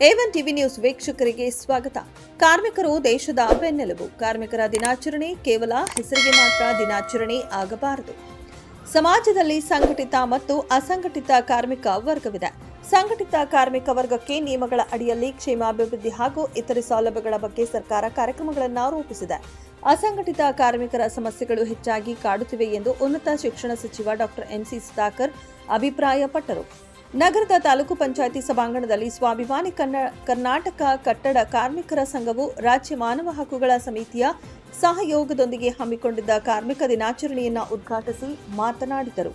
A1 TV news ವೀಕ್ಷಕರಿಗೆ ಸ್ವಾಗತ. ಕಾರ್ಮಿಕರು ದೇಶದ ಬೆನ್ನೆಲುಬು. ಕಾರ್ಮಿಕರ ದಿನಾಚರಣೆ ಕೇವಲ ಹೆಸರಿಗೆ ಮಾತ್ರ ದಿನಾಚರಣೆ ಆಗಬಾರದು. ಸಮಾಜದಲ್ಲಿ ಸಂಘಟಿತ ಮತ್ತು ಅಸಂಘಟಿತ ಕಾರ್ಮಿಕ ವರ್ಗವಿದೆ. ಸಂಘಟಿತ ಕಾರ್ಮಿಕ ವರ್ಗಕ್ಕೆ ನಿಯಮಗಳ ಅಡಿಯಲ್ಲಿ ಕ್ಷೇಮಾಭಿವೃದ್ಧಿ ಹಾಗೂ ಇತರೆ ಸೌಲಭ್ಯಗಳ ಬಗ್ಗೆ ಸರ್ಕಾರ ಕಾರ್ಯಕ್ರಮಗಳನ್ನು ರೂಪಿಸಿದೆ. ಅಸಂಘಟಿತ ಕಾರ್ಮಿಕರ ಸಮಸ್ಯೆಗಳು ಹೆಚ್ಚಾಗಿ ಕಾಡುತ್ತಿವೆ ಎಂದು ಉನ್ನತ ಶಿಕ್ಷಣ ಸಚಿವ ಡಾಕ್ಟರ್ ಎಂಸಿ ಸುಧಾಕರ್ ಅಭಿಪ್ರಾಯಪಟ್ಟರು. ನಗರದ ತಾಲೂಕು ಪಂಚಾಯಿತಿ ಸಭಾಂಗಣದಲ್ಲಿ ಸ್ವಾಭಿಮಾನಿ ಕರ್ನಾಟಕ ಕಟ್ಟಡ ಕಾರ್ಮಿಕರ ಸಂಘವು ರಾಜ್ಯ ಮಾನವ ಹಕ್ಕುಗಳ ಸಮಿತಿಯ ಸಹಯೋಗದೊಂದಿಗೆ ಹಮ್ಮಿಕೊಂಡಿದ್ದ ಕಾರ್ಮಿಕ ದಿನಾಚರಣೆಯನ್ನು ಉದ್ಘಾಟಿಸಿ ಮಾತನಾಡಿದರು.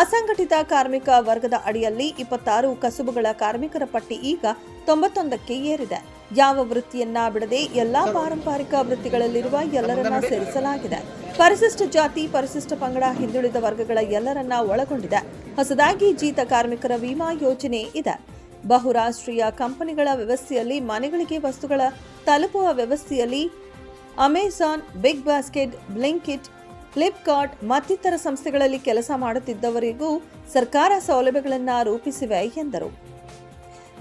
ಅಸಂಘಟಿತ ಕಾರ್ಮಿಕ ವರ್ಗದ ಅಡಿಯಲ್ಲಿ 26 ಕಸುಬುಗಳ ಕಾರ್ಮಿಕರ ಪಟ್ಟಿ ಈಗ 91ಕ್ಕೆ ಏರಿದೆ. ಯಾವ ವೃತ್ತಿಯನ್ನ ಬಿಡದೆ ಎಲ್ಲಾ ಪಾರಂಪರಿಕ ವೃತ್ತಿಗಳಲ್ಲಿರುವ ಎಲ್ಲರನ್ನ ಸೇರಿಸಲಾಗಿದೆ. ಪರಿಶಿಷ್ಟ ಜಾತಿ, ಪರಿಶಿಷ್ಟ ಪಂಗಡ, ಹಿಂದುಳಿದ ವರ್ಗಗಳ ಎಲ್ಲರನ್ನ ಒಳಗೊಂಡಿದೆ. ಹೊಸದಾಗಿ ಜೀತ ಕಾರ್ಮಿಕರ ವಿಮಾ ಯೋಜನೆ ಇದೆ. ಬಹುರಾಷ್ಟ್ರೀಯ ಕಂಪನಿಗಳ ವ್ಯವಸ್ಥೆಯಲ್ಲಿ ಮನೆಗಳಿಗೆ ವಸ್ತುಗಳ ತಲುಪುವ ವ್ಯವಸ್ಥೆಯಲ್ಲಿ Amazon, Big Basket, Blinkit, Flipkart ಮತ್ತಿತರ ಸಂಸ್ಥೆಗಳಲ್ಲಿ ಕೆಲಸ ಮಾಡುತ್ತಿದ್ದವರಿಗೂ ಸರ್ಕಾರ ಸೌಲಭ್ಯಗಳನ್ನು ರೂಪಿಸಿವೆ ಎಂದರು.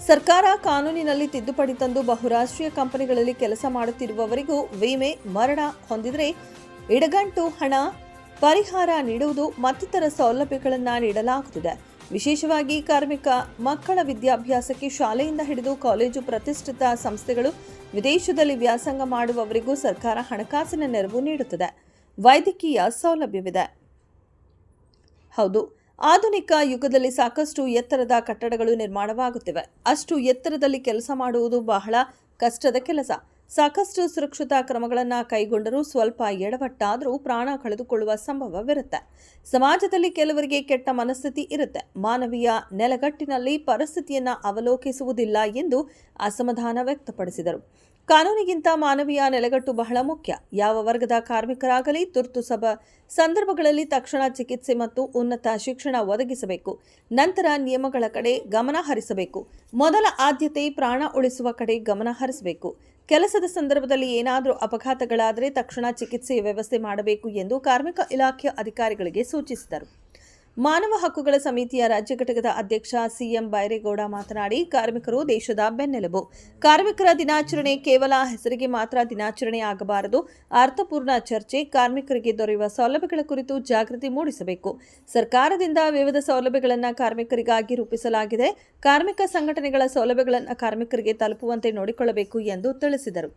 ಸರ್ಕಾರ ಕಾನೂನಿನಲ್ಲಿ ತಿದ್ದುಪಡಿ ತಂದು ಬಹುರಾಷ್ಟ್ರೀಯ ಕಂಪನಿಗಳಲ್ಲಿ ಕೆಲಸ ಮಾಡುತ್ತಿರುವವರಿಗೂ ವಿಮೆ, ಮರಣ ಹೊಂದಿದರೆ ಇಡಗಂಟು ಹಣ ಪರಿಹಾರ ನೀಡುವುದು ಮತ್ತಿತರ ಸೌಲಭ್ಯಗಳನ್ನು ನೀಡಲಾಗುತ್ತಿದೆ. ವಿಶೇಷವಾಗಿ ಕಾರ್ಮಿಕ ಮಕ್ಕಳ ವಿದ್ಯಾಭ್ಯಾಸಕ್ಕೆ ಶಾಲೆಯಿಂದ ಹಿಡಿದು ಕಾಲೇಜು, ಪ್ರತಿಷ್ಠಿತ ಸಂಸ್ಥೆಗಳು, ವಿದೇಶದಲ್ಲಿ ವ್ಯಾಸಂಗ ಮಾಡುವವರಿಗೂ ಸರ್ಕಾರ ಹಣಕಾಸಿನ ನೆರವು ನೀಡುತ್ತದೆ. ವೈದ್ಯಕೀಯ ಸೌಲಭ್ಯವಿದೆ. ಹೌದು, ಆಧುನಿಕ ಯುಗದಲ್ಲಿ ಸಾಕಷ್ಟು ಎತ್ತರದ ಕಟ್ಟಡಗಳು ನಿರ್ಮಾಣವಾಗುತ್ತಿವೆ. ಅಷ್ಟು ಎತ್ತರದಲ್ಲಿ ಕೆಲಸ ಮಾಡುವುದು ಬಹಳ ಕಷ್ಟದ ಕೆಲಸ. ಸಾಕಷ್ಟು ಸುರಕ್ಷತಾ ಕ್ರಮಗಳನ್ನು ಕೈಗೊಂಡರೂ ಸ್ವಲ್ಪ ಎಡವಟ್ಟಾದರೂ ಪ್ರಾಣ ಕಳೆದುಕೊಳ್ಳುವ ಸಂಭವವಿರುತ್ತೆ. ಸಮಾಜದಲ್ಲಿ ಕೆಲವರಿಗೆ ಕೆಟ್ಟ ಮನಸ್ಥಿತಿ ಇರುತ್ತೆ. ಮಾನವೀಯ ನೆಲೆಗಟ್ಟಿನಲ್ಲಿ ಪರಿಸ್ಥಿತಿಯನ್ನು ಅವಲೋಕಿಸುವುದಿಲ್ಲ ಎಂದು ಅಸಮಾಧಾನ ವ್ಯಕ್ತಪಡಿಸಿದರು. ಕಾನೂನಿಗಿಂತ ಮಾನವೀಯ ನೆಲೆಗಟ್ಟು ಬಹಳ ಮುಖ್ಯ. ಯಾವ ವರ್ಗದ ಕಾರ್ಮಿಕರಾಗಲಿ ತುರ್ತು ಸಂದರ್ಭಗಳಲ್ಲಿ ತಕ್ಷಣ ಚಿಕಿತ್ಸೆ ಮತ್ತು ಉನ್ನತ ಶಿಕ್ಷಣ ಒದಗಿಸಬೇಕು. ನಂತರ ನಿಯಮಗಳ ಕಡೆ ಗಮನ ಹರಿಸಬೇಕು. ಮೊದಲ ಆದ್ಯತೆ ಪ್ರಾಣ ಉಳಿಸುವ ಕಡೆ ಗಮನ ಹರಿಸಬೇಕು. ಕೆಲಸದ ಸಂದರ್ಭದಲ್ಲಿ ಏನಾದರೂ ಅಪಘಾತಗಳಾದರೆ ತಕ್ಷಣ ಚಿಕಿತ್ಸೆಯ ವ್ಯವಸ್ಥೆ ಮಾಡಬೇಕು ಎಂದು ಕಾರ್ಮಿಕ ಇಲಾಖೆಯ ಅಧಿಕಾರಿಗಳಿಗೆ ಸೂಚಿಸಿದರು. ಮಾನವ ಹಕ್ಕುಗಳ ಸಮಿತಿಯ ರಾಜ್ಯ ಘಟಕದ ಅಧ್ಯಕ್ಷ ಸಿಎಂ ಬೈರೇಗೌಡ ಮಾತನಾಡಿ, ಕಾರ್ಮಿಕರು ದೇಶದ ಬೆನ್ನೆಲುಬು. ಕಾರ್ಮಿಕರ ದಿನಾಚರಣೆ ಕೇವಲ ಹೆಸರಿಗೆ ಮಾತ್ರ ದಿನಾಚರಣೆ ಆಗಬಾರದು. ಅರ್ಥಪೂರ್ಣ ಚರ್ಚೆ, ಕಾರ್ಮಿಕರಿಗೆ ದೊರೆಯುವ ಸೌಲಭ್ಯಗಳ ಕುರಿತು ಜಾಗೃತಿ ಮೂಡಿಸಬೇಕು. ಸರ್ಕಾರದಿಂದ ವಿವಿಧ ಸೌಲಭ್ಯಗಳನ್ನು ಕಾರ್ಮಿಕರಿಗಾಗಿ ರೂಪಿಸಲಾಗಿದೆ. ಕಾರ್ಮಿಕ ಸಂಘಟನೆಗಳ ಸೌಲಭ್ಯಗಳನ್ನು ಕಾರ್ಮಿಕರಿಗೆ ತಲುಪುವಂತೆ ನೋಡಿಕೊಳ್ಳಬೇಕು ಎಂದು ತಿಳಿಸಿದರು.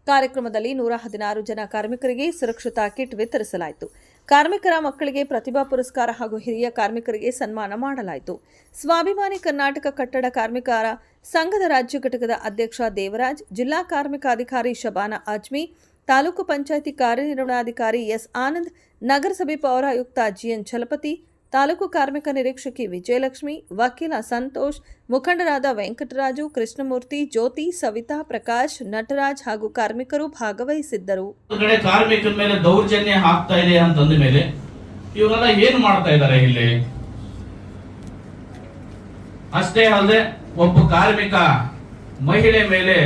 ಕಾರ್ಯಕ್ರಮದಲ್ಲಿ 116 ಜನ ಕಾರ್ಮಿಕರಿಗೆ ಸುರಕ್ಷತಾ ಕಿಟ್ ವಿತರಿಸಲಾಯಿತು. ಕಾರ್ಮಿಕರ ಮಕ್ಕಳಿಗೆ ಪ್ರತಿಭಾ ಪುರಸ್ಕಾರ ಹಾಗೂ ಹಿರಿಯ ಕಾರ್ಮಿಕರಿಗೆ ಸನ್ಮಾನ ಮಾಡಲಾಯಿತು. ಸ್ವಾಭಿಮಾನಿ ಕರ್ನಾಟಕ ಕಟ್ಟಡ ಕಾರ್ಮಿಕರ ಸಂಘದ ರಾಜ್ಯ ಘಟಕದ ಅಧ್ಯಕ್ಷ ದೇವರಾಜ್, ಜಿಲ್ಲಾ ಕಾರ್ಮಿಕ ಅಧಿಕಾರಿ ಶಬಾನಾ ಅಜ್ಮಿ, ತಾಲೂಕು ಪಂಚಾಯಿತಿ ಕಾರ್ಯನಿರ್ವಹಣಾಧಿಕಾರಿ ಎಸ್ ಆನಂದ್, ನಗರಸಭೆ ಪೌರಾಯುಕ್ತ ಜಿಎನ್ ಚಲಪತಿ, ತಾಲೂಕು ಕಾರ್ಮಿಕ ನಿರೀಕ್ಷಕಿ ವಿಜಯಲಕ್ಷ್ಮಿ, ವಕೀಲ ಸಂತೋಷ್, ಮುಖಂಡರಾದ ವೆಂಕಟರಾಜು, ಕೃಷ್ಣಮೂರ್ತಿ, ಜ್ಯೋತಿ, ಸವಿತಾ, ಪ್ರಕಾಶ್, ನಟರಾಜ್ ಹಾಗೂ ಕಾರ್ಮಿಕರು ಭಾಗವಹಿಸಿದ್ದರು. ಕಾರ್ಮಿಕರ ಮೇಲೆ ದೌರ್ಜನ್ಯ ಆಗ್ತಾ ಇದೆ ಅಂತಂದ ಮೇಲೆ ಇವರೆಲ್ಲ ಏನು ಮಾಡ್ತಾ ಇದ್ದಾರೆ ಇಲ್ಲಿ? ಅಷ್ಟೇ ಅಲ್ಲದೆ ಒಬ್ಬ ಕಾರ್ಮಿಕ ಮಹಿಳೆ ಮೇಲೆ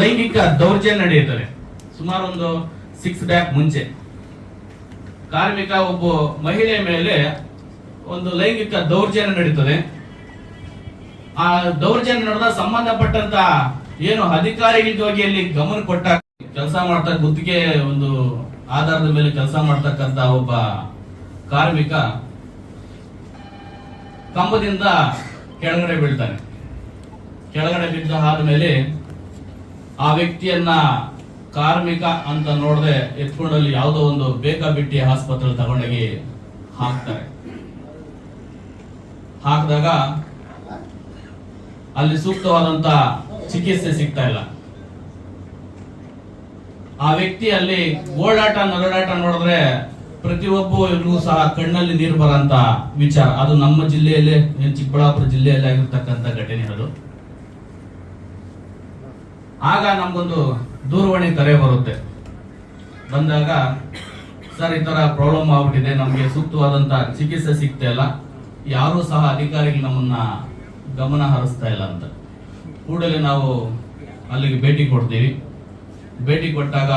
ಲೈಂಗಿಕ ದೌರ್ಜನ್ಯ ನಡೆಯುತ್ತದೆ. ಸುಮಾರು ಒಂದು 6 ಬ್ಯಾಕ್ ಮುಂಚೆ ಕಾರ್ಮಿಕ ಒಬ್ಬ ಮಹಿಳೆ ಮೇಲೆ ಒಂದು ಲೈಂಗಿಕ ದೌರ್ಜನ್ಯ ನಡೀತದೆ. ಆ ದೌರ್ಜನ್ಯ ನಡೆದ ಸಂಬಂಧಪಟ್ಟಂತ ಏನು ಅಧಿಕಾರಿಗಳಿಗೆ ಹೋಗಿ ಅಲ್ಲಿ ಗಮನ ಕೊಟ್ಟ ಕೆಲಸ ಮಾಡ್ತಾ ಗುತ್ತಿಗೆ ಒಂದು ಆಧಾರದ ಮೇಲೆ ಕೆಲಸ ಮಾಡ್ತಕ್ಕಂತ ಒಬ್ಬ ಕಾರ್ಮಿಕ ಕಂಬದಿಂದ ಕೆಳಗಡೆ ಬೀಳ್ತಾನೆ. ಕೆಳಗಡೆ ಬಿದ್ದ ಆದ್ಮೇಲೆ ಆ ವ್ಯಕ್ತಿಯನ್ನ ಕಾರ್ಮಿಕ ಅಂತ ನೋಡದೆ ಎತ್ಕೊಂಡಲ್ಲಿ ಯಾವುದೋ ಒಂದು ಬೇಕಾಬಿಟ್ಟಿ ಆಸ್ಪತ್ರೆ ತಗೊಂಡೋಗಿ ಹಾಕ್ತಾರೆ. ಹಾಕಿದಾಗ ಅಲ್ಲಿ ಸೂಕ್ತವಾದಂತ ಚಿಕಿತ್ಸೆ ಸಿಗ್ತಾ ಇಲ್ಲ. ಆ ವ್ಯಕ್ತಿ ಅಲ್ಲಿ ಓಡಾಟ ನರಳಾಟ ನೋಡಿದ್ರೆ ಪ್ರತಿಯೊಬ್ಬರಿಗೂ ಸಹ ಕಣ್ಣಲ್ಲಿ ನೀರು ಬರಂತ ವಿಚಾರ. ಅದು ನಮ್ಮ ಜಿಲ್ಲೆಯಲ್ಲೇ, ಚಿಕ್ಕಬಳ್ಳಾಪುರ ಜಿಲ್ಲೆಯಲ್ಲಿ ಆಗಿರ್ತಕ್ಕಂಥ ಘಟನೆ ಅದು. ಆಗ ನಮ್ಗೊಂದು ದೂರವಾಣಿ ಕರೆ ಬರುತ್ತೆ. ಬಂದಾಗ, ಸರ್ ಈ ತರ ಪ್ರಾಬ್ಲಮ್ ಆಗ್ಬಿಟ್ಟಿದೆ, ನಮ್ಗೆ ಸೂಕ್ತವಾದಂತ ಚಿಕಿತ್ಸೆ ಸಿಗ್ತಾ ಇಲ್ಲ, ಯಾರು ಸಹ ಅಧಿಕಾರಿಗಳು ನಮ್ಮನ್ನ ಗಮನ ಹರಿಸ್ತಾ ಇಲ್ಲ ಅಂತ. ಕೂಡಲೇ ನಾವು ಅಲ್ಲಿಗೆ ಭೇಟಿ ಕೊಡ್ತೀವಿ. ಭೇಟಿ ಕೊಟ್ಟಾಗ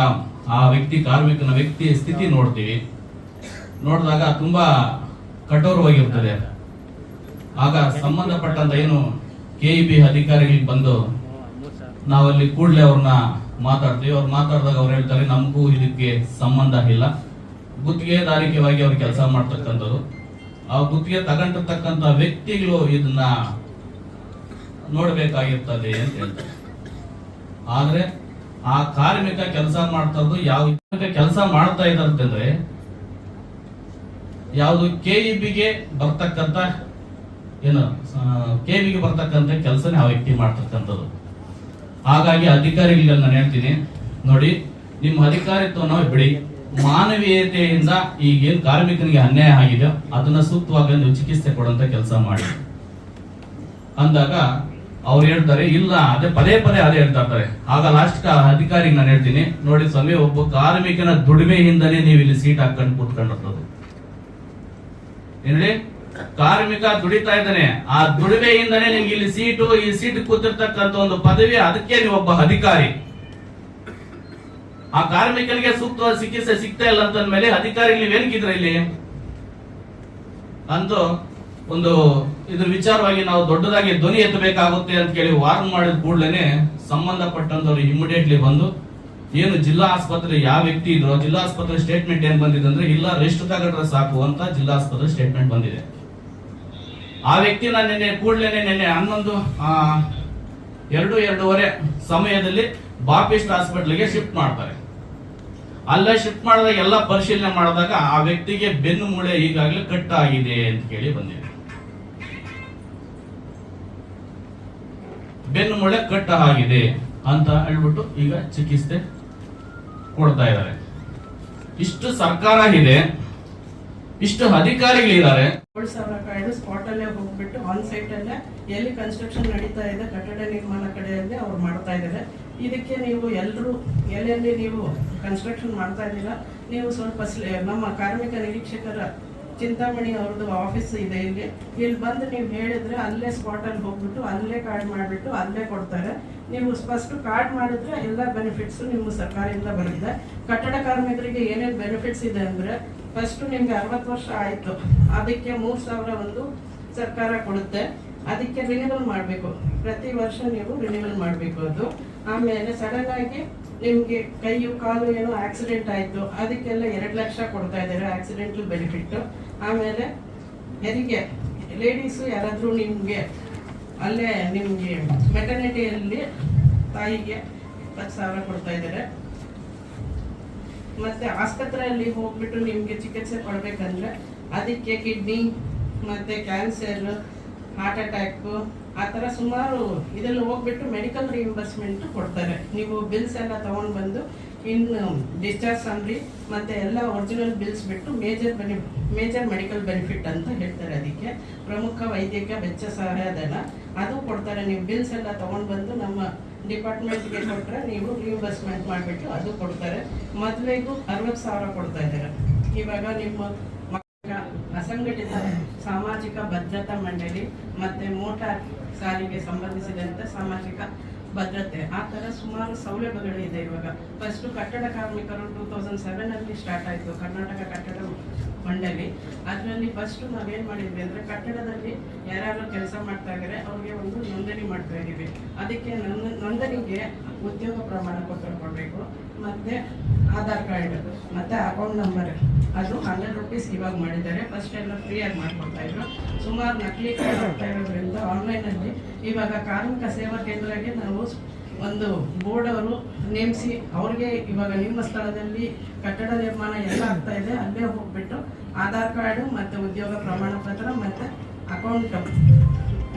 ಆ ಕಾರ್ಮಿಕನ ವ್ಯಕ್ತಿಯ ಸ್ಥಿತಿ ನೋಡ್ತೀವಿ. ನೋಡಿದಾಗ ತುಂಬಾ ಕಠೋರವಾಗಿರ್ತದೆ. ಆಗ ಸಂಬಂಧಪಟ್ಟಂತ ಏನು KEB ಅಧಿಕಾರಿಗಳಿಗೆ ಬಂದು ನಾವಲ್ಲಿ ಕೂಡಲೇ ಅವ್ರನ್ನ ಮಾತಾಡ್ತೀವಿ. ಅವ್ರು ಮಾತಾಡಿದಾಗ ಅವ್ರು ಹೇಳ್ತಾರೆ ನಮಗೂ ಇದಕ್ಕೆ ಸಂಬಂಧ ಇಲ್ಲ, ಗುತ್ತಿಗೆದಾರಿಕೆವಾಗಿ ಅವ್ರು ಕೆಲಸ ಮಾಡ್ತಕ್ಕಂಥದ್ದು, ಆ ಗುತ್ತಿಗೆ ತಗೊಂಡಿರ್ತಕ್ಕಂಥ ವ್ಯಕ್ತಿಗಳು ಇದನ್ನ ನೋಡ್ಬೇಕಾಗಿರ್ತದೆ ಅಂತ ಹೇಳ್ತಾರೆ. ಆದ್ರೆ ಆ ಕಾರ್ಮಿಕ ಕೆಲಸ ಮಾಡ್ತಾ ಇರೋದು ಯಾವ ಕೆಲಸ ಮಾಡ್ತಾ ಇದ್ದಾರಂತಂದ್ರೆ ಯಾವುದು KEBಗೆ ಬರ್ತಕ್ಕಂಥ ಏನು KEBಗೆ ಬರ್ತಕ್ಕಂಥ ಕೆಲಸನೇ ಆ ವ್ಯಕ್ತಿ ಮಾಡ್ತಕ್ಕಂಥದ್ದು. ಹಾಗಾಗಿ ಅಧಿಕಾರಿಗಳಿಗೆ ನಾನು ಹೇಳ್ತೀನಿ, ನೋಡಿ ನಿಮ್ಮ ಅಧಿಕಾರಿತ್ವನ ಬಿಡಿ, ಮಾನವೀಯತೆಯಿಂದ ಈಗೇನು ಕಾರ್ಮಿಕನಿಗೆ ಅನ್ಯಾಯ ಆಗಿದೆ ಅದನ್ನ ಸೂಕ್ತವಾಗಿ ಒಂದು ಚಿಕಿತ್ಸೆ ಕೊಡುವಂತ ಕೆಲಸ ಮಾಡಿ ಅಂದಾಗ ಅವ್ರು ಹೇಳ್ತಾರೆ ಇಲ್ಲ, ಅದೇ ಪದೇ ಪದೇ ಅದೇ ಹೇಳ್ತಾ ಇರ್ತಾರೆ. ಆಗ ಲಾಸ್ಟ್ ಅಧಿಕಾರಿಗೆ ನಾನು ಹೇಳ್ತೀನಿ, ನೋಡಿ ಸ್ವಾಮಿ, ಒಬ್ಬ ಕಾರ್ಮಿಕನ ದುಡಿಮೆಯಿಂದನೇ ನೀವು ಇಲ್ಲಿ ಸೀಟ್ ಹಾಕೊಂಡು ಕೂತ್ಕೊಂಡಿರ್ತದ್ದು. ಏನ್ರಿ, ಕಾರ್ಮಿಕ ದುಡಿತಾ ಇದ್ದಾನೆ, ಆ ದುಡಿಮೆಯಿಂದನೇ ನಿಮ್ಗೆ ಇಲ್ಲಿ ಸೀಟು, ಈ ಸೀಟ್ ಕೂತಿರ್ತಕ್ಕಂಥ ಒಂದು ಪದವಿ, ಅದಕ್ಕೆ ನೀವು ಒಬ್ಬ ಅಧಿಕಾರಿ. ಆ ಕಾರ್ಮಿಕನಿಗೆ ಸೂಕ್ತವಾದ ಚಿಕಿತ್ಸೆ ಸಿಗ್ತಾ ಇಲ್ಲ ಅಂತ ಮೇಲೆ ಅಧಿಕಾರಿಗಳು ನೀವೇನಕ್ಕಿದ್ರೆ ಇಲ್ಲಿ ಅಂತೂ ಒಂದು ಇದ್ರ ವಿಚಾರವಾಗಿ ನಾವು ದೊಡ್ಡದಾಗಿ ಧ್ವನಿ ಎತ್ತಬೇಕಾಗುತ್ತೆ ಅಂತ ಕೇಳಿ ವಾರ್ನ್ ಮಾಡಿದ ಕೂಡಲೇ ಸಂಬಂಧಪಟ್ಟಂತವ್ರು ಇಮಿಡಿಯೇಟ್ಲಿ ಬಂದು ಏನು ಜಿಲ್ಲಾ ಆಸ್ಪತ್ರೆ ಯಾವ ವ್ಯಕ್ತಿ ಇದ್ರು ಜಿಲ್ಲಾ ಆಸ್ಪತ್ರೆ ಸ್ಟೇಟ್ಮೆಂಟ್ ಏನ್ ಬಂದಿದೆ ಅಂದ್ರೆ ಇಲ್ಲ ರೆಸ್ಟ್ ತಗೊಂಡ್ರೆ ಸಾಕು ಅಂತ ಜಿಲ್ಲಾ ಆಸ್ಪತ್ರೆ ಸ್ಟೇಟ್ಮೆಂಟ್ ಬಂದಿದೆ. ಆ ವ್ಯಕ್ತಿನ ನಿನ್ನೆ ಕೂಡಲೇ ನಿನ್ನೆ 2:30 ಸಮಯದಲ್ಲಿ ಬಾಪಿಸ್ಟ್ ಹಾಸ್ಪಿಟಲ್ಗೆ ಶಿಫ್ಟ್ ಮಾಡ್ತಾರೆ. ಅಲ್ಲೇ ಶಿಫ್ಟ್ ಮಾಡಿದಾಗ ಎಲ್ಲ ಪರಿಶೀಲನೆ ಮಾಡಿದಾಗ ಆ ವ್ಯಕ್ತಿಗೆ ಬೆನ್ನು ಮೂಳೆ ಈಗಾಗಲೇ ಕಟ್ ಆಗಿದೆ ಅಂತ ಕೇಳಿ ಬಂದಿದೆ. ಬೆನ್ನು ಮೂಳೆ ಕಟ್ ಆಗಿದೆ ಅಂತ ಹೇಳ್ಬಿಟ್ಟು ಈಗ ಚಿಕಿತ್ಸೆ ಕೊಡ್ತಾ ಇದ್ದಾರೆ. ಇಷ್ಟು ಸರ್ಕಾರ ಇದೆ, ಇಷ್ಟು ಅಧಿಕಾರಿಗಳಿದ್ದಾರೆ. 7,000 ಕಾಯ್ದು ಸ್ಪಾಟ್ ಅಲ್ಲೇ ಹೋಗ್ಬಿಟ್ಟು ಆನ್ ಸೈಟ್ ಅಲ್ಲೇ ಎಲ್ಲಿ ಕನ್ಸ್ಟ್ರಕ್ಷನ್ ನಡೀತಾ ಇದೆ ಕಟ್ಟಡ ನಿರ್ಮಾಣ ಕಡೆಯಲ್ಲಿ ಅವ್ರು ಮಾಡ್ತಾ ಇದ್ದಾರೆ. ಇದಕ್ಕೆ ನೀವು ಎಲ್ಲರೂ ಎಲ್ಲೆಲ್ಲಿ ನೀವು ಕನ್ಸ್ಟ್ರಕ್ಷನ್ ಮಾಡ್ತಾ ಇದ್ದೀರಾ, ನೀವು ಸ್ವಲ್ಪ ನಮ್ಮ ಕಾರ್ಮಿಕ ನಿರೀಕ್ಷಕರ ಚಿಂತಾಮಣಿ ಅವ್ರದ್ದು ಆಫೀಸ್ ಇದೆ ಇಲ್ಲಿ ಬಂದು ನೀವು ಹೇಳಿದ್ರೆ ಅಲ್ಲೇ ಸ್ಪಾಟ್ ಅಲ್ಲಿ ಹೋಗ್ಬಿಟ್ಟು ಅಲ್ಲೇ ಕಾರ್ಡ್ ಮಾಡಿಬಿಟ್ಟು ಅಲ್ಲೇ ಕೊಡ್ತಾರೆ. ನೀವು ಫಸ್ಟ್ ಕಾರ್ಡ್ ಮಾಡಿದ್ರೆ ಎಲ್ಲ ಬೆನಿಫಿಟ್ಸ್ ನಿಮ್ಮ ಸರ್ಕಾರದಿಂದ ಬರುತ್ತೆ. ಕಟ್ಟಡ ಕಾರ್ಮಿಕರಿಗೆ ಏನೇನು ಬೆನಿಫಿಟ್ಸ್ ಇದೆ ಅಂದ್ರೆ ಫಸ್ಟ್ ನಿಮ್ಗೆ 60 ವರ್ಷ ಆಯ್ತು, ಅದಕ್ಕೆ 3,000 ಒಂದು ಸರ್ಕಾರ ಕೊಡುತ್ತೆ. ಅದಕ್ಕೆ ರಿನ್ಯೂವಲ್ ಮಾಡಬೇಕು, ಪ್ರತಿ ವರ್ಷ ನೀವು ರಿನ್ಯೂವಲ್ ಮಾಡಬೇಕು ಅದು. ಆಮೇಲೆ ಸಡನ್ ಆಗಿ ನಿಮ್ಗೆ ಕೈಯು ಕಾಲು ಏನೋ ಆಕ್ಸಿಡೆಂಟ್ ಆಯ್ತು, ಅದಕ್ಕೆಲ್ಲ 2 ಲಕ್ಷ ಕೊಡ್ತಾ ಇದ್ದಾರೆ ಆಕ್ಸಿಡೆಂಟಲ್ ಬೆನಿಫಿಟ್. ಆಮೇಲೆ ಹೆರಿಗೆ ಲೇಡೀಸು ಯಾರಾದ್ರೂ ನಿಮ್ಗೆ ಅಲ್ಲೇ ನಿಮ್ಗೆ ಮೆಟರ್ನಿಟಿಯಲ್ಲಿ ತಾಯಿಗೆ 20,000 ಕೊಡ್ತಾ ಇದ್ದಾರೆ. ಮತ್ತೆ ಆಸ್ಪತ್ರೆಯಲ್ಲಿ ಹೋಗ್ಬಿಟ್ಟು ನಿಮ್ಗೆ ಚಿಕಿತ್ಸೆ ಕೊಡ್ಬೇಕಂದ್ರೆ ಅದಕ್ಕೆ ಕಿಡ್ನಿ ಮತ್ತೆ ಕ್ಯಾನ್ಸರ್, ಹಾರ್ಟ್ ಅಟ್ಯಾಕ್, ಆ ಥರ ಸುಮಾರು ಇದೆಲ್ಲ ಹೋಗ್ಬಿಟ್ಟು ಮೆಡಿಕಲ್ ರಿಇಂಬರ್ಸ್ಮೆಂಟ್ ಕೊಡ್ತಾರೆ. ನೀವು ಬಿಲ್ಸ್ ಎಲ್ಲ ತಗೊಂಡು ಬಂದು ಇನ್ನು ಡಿಸ್ಚಾರ್ಜ್ ಸಮ್ರಿ ಮತ್ತೆ ಎಲ್ಲ ಒರಿಜಿನಲ್ ಬಿಲ್ಸ್ ಬಿಟ್ಟು ಮೇಜರ್ ಮೆಡಿಕಲ್ ಬೆನಿಫಿಟ್ ಅಂತ ಹೇಳ್ತಾರೆ. ಅದಕ್ಕೆ ಪ್ರಮುಖ ವೈದ್ಯಕೀಯ ವೆಚ್ಚ ಸಹಾಯಧನ ಅದು ಕೊಡ್ತಾರೆ. ನೀವು ಬಿಲ್ಸ್ ಎಲ್ಲ ತಗೊಂಡು ಬಂದು ನಮ್ಮ ಡಿಪಾರ್ಟ್ಮೆಂಟ್ಗೆ ಕೊಟ್ಟರೆ ನೀವು ರಿಇಂಬರ್ಸ್ಮೆಂಟ್ ಮಾಡಿಬಿಟ್ಟು ಅದು ಕೊಡ್ತಾರೆ. ಮದುವೆಗೂ 60,000 ಕೊಡ್ತಾ ಇದ್ದಾರೆ. ಇವಾಗ ನಿಮ್ಮ ಅಸಂಘಟಿತ ಸಾಮಾಜಿಕ ಭದ್ರತಾ ಮಂಡಳಿ ಮತ್ತೆ ಮೋಟಾರ್ ಸಾರಿಗೆ ಸಂಬಂಧಿಸಿದಂತೆ ಸಾಮಾಜಿಕ ಭದ್ರತೆ, ಆ ಥರ ಸುಮಾರು ಸೌಲಭ್ಯಗಳು ಇದೆ. ಇವಾಗ ಫಸ್ಟ್ ಕಟ್ಟಡ ಕಾರ್ಮಿಕರು 2007 ಸ್ಟಾರ್ಟ್ ಆಯಿತು ಕರ್ನಾಟಕ ಕಟ್ಟಡ ಮಂಡಳಿ. ಅದರಲ್ಲಿ ಫಸ್ಟ್ ನಾವೇನು ಮಾಡಿದ್ವಿ ಅಂದರೆ ಕಟ್ಟಡದಲ್ಲಿ ಯಾರ್ಯಾರು ಕೆಲಸ ಮಾಡ್ತಾ ಇದ್ದಾರೆ ಅವ್ರಿಗೆ ಒಂದು ನೋಂದಣಿ ಮಾಡ್ತಾ ಇದ್ದೀವಿ. ಅದಕ್ಕೆ ನೋಂದಣಿಗೆ ಉದ್ಯೋಗ ಪ್ರಮಾಣ ಪತ್ರ ಕೊಡಬೇಕು, ಮತ್ತು ಆಧಾರ್ ಕಾರ್ಡ್ ಮತ್ತು ಅಕೌಂಟ್ ನಂಬರ್, ಅದು 100 ರೂಪೀಸ್ ಇವಾಗ ಮಾಡಿದ್ದಾರೆ. ಫಸ್ಟ್ ಎಲ್ಲ ಫ್ರೀಯಾಗಿ ಮಾಡಿಕೊಡ್ತಾ ಇದ್ರು. ಸುಮಾರು ನಕಲಿ ಕಾರ್ಡ್ ಆಗ್ತಾ ಇರೋದ್ರಿಂದ ಆನ್ಲೈನಲ್ಲಿ ಇವಾಗ ಕಾರ್ಮಿಕ ಸೇವಾ ಕೇಂದ್ರಕ್ಕೆ ನಾವು ಒಂದು ಬೋರ್ಡ್ ಅವರು ನೇಮಿಸಿ ಅವ್ರಿಗೆ ಇವಾಗ ನಿಮ್ಮ ಸ್ಥಳದಲ್ಲಿ ಕಟ್ಟಡ ನಿರ್ಮಾಣ ಎಲ್ಲ ಆಗ್ತಾ ಇದೆ, ಅಲ್ಲೇ ಹೋಗ್ಬಿಟ್ಟು ಆಧಾರ್ ಕಾರ್ಡು ಮತ್ತು ಉದ್ಯೋಗ ಪ್ರಮಾಣ ಪತ್ರ ಮತ್ತು ಅಕೌಂಟ್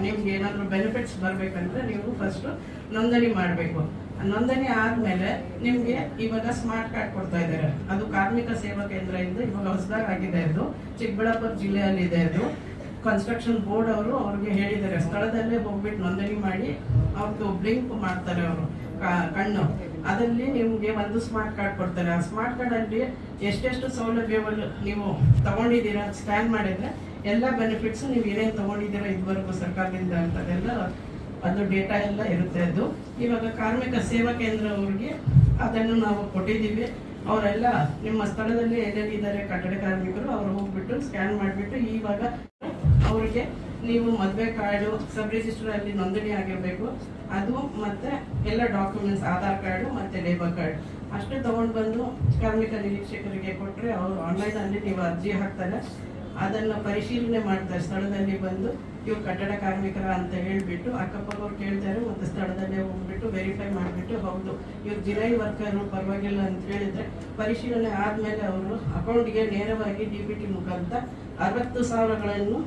ನಿಮ್ಗೆ ಏನಾದರೂ ಬೆನಿಫಿಟ್ಸ್ ಬರಬೇಕಂದ್ರೆ ನೀವು ಫಸ್ಟು ನೋಂದಣಿ ಮಾಡಬೇಕು. ನೋಂದಣಿ ಆದಮೇಲೆ ನಿಮಗೆ ಇವಾಗ ಸ್ಮಾರ್ಟ್ ಕಾರ್ಡ್ ಕೊಡ್ತಾ ಇದ್ದಾರೆ. ಅದು ಕಾರ್ಮಿಕ ಸೇವಾ ಕೇಂದ್ರದಿಂದ ಇವಾಗ ಹೊಸದಾಗಿ ಆಗಿದೆ. ಅದು ಚಿಕ್ಕಬಳ್ಳಾಪುರ ಜಿಲ್ಲೆಯಲ್ಲಿದೆ. ಅದು ಕನ್ಸ್ಟ್ರಕ್ಷನ್ ಬೋರ್ಡ್ ಅವರು ಅವ್ರಿಗೆ ಹೇಳಿದ್ದಾರೆ ಸ್ಥಳದಲ್ಲೇ ಹೋಗ್ಬಿಟ್ಟು ನೋಂದಣಿ ಮಾಡಿ ಅವ್ರದ್ದು ಬ್ಲಿಂಕ್ ಮಾಡ್ತಾರೆ ಅವರು ಕಣ್ಣು, ಅದರಲ್ಲಿ ನಿಮಗೆ ಒಂದು ಸ್ಮಾರ್ಟ್ ಕಾರ್ಡ್ ಕೊಡ್ತಾರೆ. ಆ ಸ್ಮಾರ್ಟ್ ಕಾರ್ಡಲ್ಲಿ ಎಷ್ಟೆಷ್ಟು ಸೌಲಭ್ಯಗಳು ನೀವು ತಗೊಂಡಿದ್ದೀರಾ ಸ್ಕ್ಯಾನ್ ಮಾಡಿದರೆ ಎಲ್ಲ ಬೆನಿಫಿಟ್ಸು ನೀವು ಏನೇನು ತಗೊಂಡಿದ್ದೀರಾ ಇದುವರೆಗೂ ಸರ್ಕಾರದಿಂದ ಅಂತದೆಲ್ಲ ಅದು ಡೇಟಾ ಎಲ್ಲ ಇರುತ್ತೆ. ಅದು ಇವಾಗ ಕಾರ್ಮಿಕ ಸೇವಾ ಕೇಂದ್ರ ಅವ್ರಿಗೆ ಅದನ್ನು ನಾವು ಕೊಟ್ಟಿದ್ದೀವಿ. ಅವರೆಲ್ಲ ನಿಮ್ಮ ಸ್ಥಳದಲ್ಲಿ ಎಲ್ಲೆಲ್ಲಿದ್ದಾರೆ ಕಟ್ಟಡ ಕಾರ್ಮಿಕರು ಅವ್ರು ಹೋಗ್ಬಿಟ್ಟು ಸ್ಕ್ಯಾನ್ ಮಾಡಿಬಿಟ್ಟು ಇವಾಗ ಅವ್ರಿಗೆ ನೀವು ಮದುವೆ ಕಾರ್ಡು ಸಬ್ ರಿಜಿಸ್ಟರ್ ಅಲ್ಲಿ ನೋಂದಣಿ ಆಗಿರಬೇಕು, ಅದು ಮತ್ತೆ ಎಲ್ಲ ಡಾಕ್ಯುಮೆಂಟ್ಸ್ ಆಧಾರ್ ಕಾರ್ಡು ಮತ್ತೆ ಲೇಬರ್ ಕಾರ್ಡ್ ಅಷ್ಟು ತಗೊಂಡು ಬಂದು ಕಾರ್ಮಿಕ ನಿರೀಕ್ಷಕರಿಗೆ ಕೊಟ್ಟರೆ ಅವರು ಆನ್ಲೈನ್ ಅಲ್ಲಿ ನೀವು ಅರ್ಜಿ ಹಾಕ್ತಾರೆ, ಅದನ್ನ ಪರಿಶೀಲನೆ ಮಾಡ್ತಾರೆ. ಸ್ಥಳದಲ್ಲಿ ಬಂದು ಇವ್ರು ಕಟ್ಟಡ ಕಾರ್ಮಿಕರ ಅಂತ ಹೇಳ್ಬಿಟ್ಟು ಅಕ್ಕಪಕ್ಕವ್ರು ಕೇಳ್ತಾರೆ, ಮತ್ತೆ ಸ್ಥಳದಲ್ಲೇ ಹೋಗ್ಬಿಟ್ಟು ವೆರಿಫೈ ಮಾಡಿಬಿಟ್ಟು ಹೌದು ಇವ್ರು ಜಿರೈ ವರ್ಕರು ಪರವಾಗಿಲ್ಲ ಅಂತ ಹೇಳಿದ್ರೆ ಪರಿಶೀಲನೆ ಆದ್ಮೇಲೆ ಅವರು ಅಕೌಂಟ್ಗೆ ನೇರವಾಗಿ DBT ಮುಖಾಂತರ 60,000ಗಳನ್ನು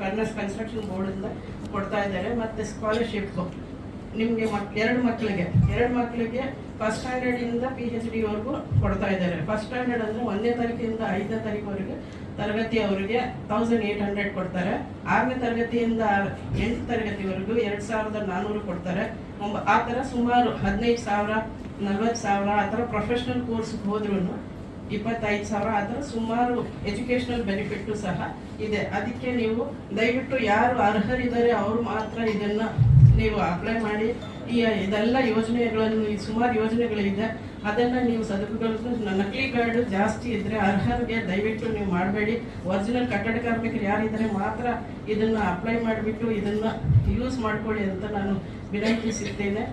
ಕನ್ಸ್ಟ್ರಕ್ಷನ್ ಬೋರ್ಡಿಂದ ಕೊಡ್ತಾ ಇದ್ದಾರೆ. ಮತ್ತೆ ಸ್ಕಾಲರ್ಶಿಪ್ ನಿಮಗೆ ಎರಡು ಮಕ್ಕಳಿಗೆ ಫಸ್ಟ್ ಸ್ಟ್ಯಾಂಡರ್ಡ್ ಇಂದ PhD ವರೆಗೂ ಕೊಡ್ತಾ ಇದ್ದಾರೆ. ಫಸ್ಟ್ ಸ್ಟ್ಯಾಂಡರ್ಡ್ ಅಂದ್ರೆ 1ನೇ ತಾರೀಕಿಂದ 5ನೇ ತಾರೀಕುವರೆಗೆ ತರಗತಿ ಅವರಿಗೆ 1800 ಕೊಡ್ತಾರೆ. 6ನೇ ತರಗತಿಯಿಂದ 8ನೇ ತರಗತಿವರೆಗೂ 2400 ಕೊಡ್ತಾರೆ. ಆ ಥರ ಸುಮಾರು 15,000 40,000 ಆ ಥರ ಪ್ರೊಫೆಷನಲ್ ಕೋರ್ಸ್ ಹೋದ್ರೂ 25,000 ಆ ಥರ ಸುಮಾರು ಎಜುಕೇಶನಲ್ ಬೆನಿಫಿಟ್ ಸಹ ಇದೆ. ಅದಕ್ಕೆ ನೀವು ದಯವಿಟ್ಟು ಯಾರು ಅರ್ಹರಿದ್ದಾರೆ ಅವರು ಮಾತ್ರ ಇದನ್ನ ನೀವು ಅಪ್ಲೈ ಮಾಡಿ. ಇದೆಲ್ಲ ಯೋಜನೆಗಳನ್ನು ಸುಮಾರು ಯೋಜನೆಗಳಿದೆ, ಅದನ್ನ ನೀವು ಸದುಪಯೋಗ. ನಕಲಿ ಕಾರ್ಡ್ ಜಾಸ್ತಿ ಇದ್ರೆ ಅರ್ಹರಿಗೆ ದಯವಿಟ್ಟು ನೀವು ಮಾಡಬೇಡಿ. ಒರಿಜಿನಲ್ ಕಟ್ಟಡ ಕಾರ್ಮಿಕರು ಯಾರಿದ್ದಾರೆ ಮಾತ್ರ ಇದನ್ನ ಅಪ್ಲೈ ಮಾಡಿಬಿಟ್ಟು ಇದನ್ನ ಯೂಸ್ ಮಾಡ್ಕೊಳ್ಳಿ ಅಂತ ನಾನು ವಿನಂತಿಸುತ್ತೇನೆ.